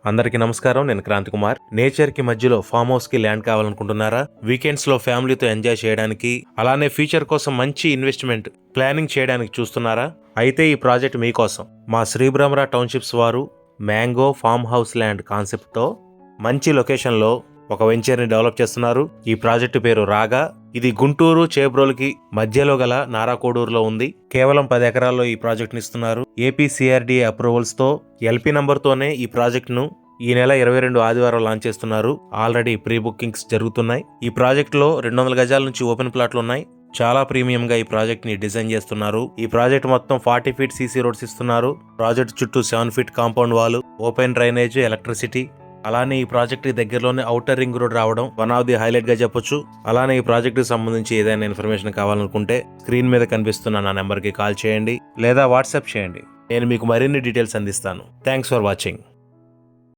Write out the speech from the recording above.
అందరికీ నమస్కారం. నేను క్రాంతి కుమార్. నేచర్ కి మధ్యలో ఫామ్ హౌస్ కి ల్యాండ్ కావాలనుకుంటున్నారా? వీకెండ్స్ లో ఫ్యామిలీతో ఎంజాయ్ చేయడానికి, అలానే ఫ్యూచర్ కోసం మంచి ఇన్వెస్ట్మెంట్ ప్లానింగ్ చేయడానికి చూస్తున్నారా? అయితే ఈ ప్రాజెక్ట్ మీకోసం. మా శ్రీబ్రహ్మరా టౌన్షిప్స్ వారు mango farm house land concept తో మంచి లొకేషన్ లో ఒక వెంచర్ ని డెవలప్ చేస్తున్నారు. ఈ ప్రాజెక్టు పేరు రాగా. ఇది గుంటూరు చేబ్రోలుకి మధ్యలో గల నారాకోడూరులో ఉంది. కేవలం 10 ఎకరాల్లో ఈ ప్రాజెక్ట్ ని ఇస్తున్నారు. ఏపీ సిఆర్డీఏ అప్రూవల్స్ తో ఎల్పీ నంబర్ తోనే ఈ ప్రాజెక్ట్ ను ఈ నెల 22 ఆదివారం లాంచ్ చేస్తున్నారు. ఆల్రెడీ ప్రీ బుకింగ్స్ జరుగుతున్నాయి. ఈ ప్రాజెక్ట్ లో 200 గజాల నుంచి ఓపెన్ ప్లాట్లు ఉన్నాయి. చాలా ప్రీమియం గా ఈ ప్రాజెక్ట్ ని డిజైన్ చేస్తున్నారు. ఈ ప్రాజెక్ట్ మొత్తం 40 ఫీట్ సీసీ రోడ్స్ ఇస్తున్నారు. ప్రాజెక్ట్ చుట్టూ 7 feet compound wall, open drainage, electricity. అలానే ఈ ప్రాజెక్ట్ దగ్గరలోనే ఔటర్ రింగ్ రోడ్ రావడం వన్ ఆఫ్ ది హైలైట్ గా చెప్పొచ్చు. అలానే ఈ ప్రాజెక్ట్ కి సంబంధించి ఏదైనా ఇన్ఫర్మేషన్ కావాలనుకుంటే స్క్రీన్ మీద కనిపిస్తున్న నా నెంబర్ కి కాల్ చేయండి లేదా వాట్సాప్ చేయండి. నేను మీకు మరిన్ని డీటెయిల్స్ అందిస్తాను. Thanks for watching.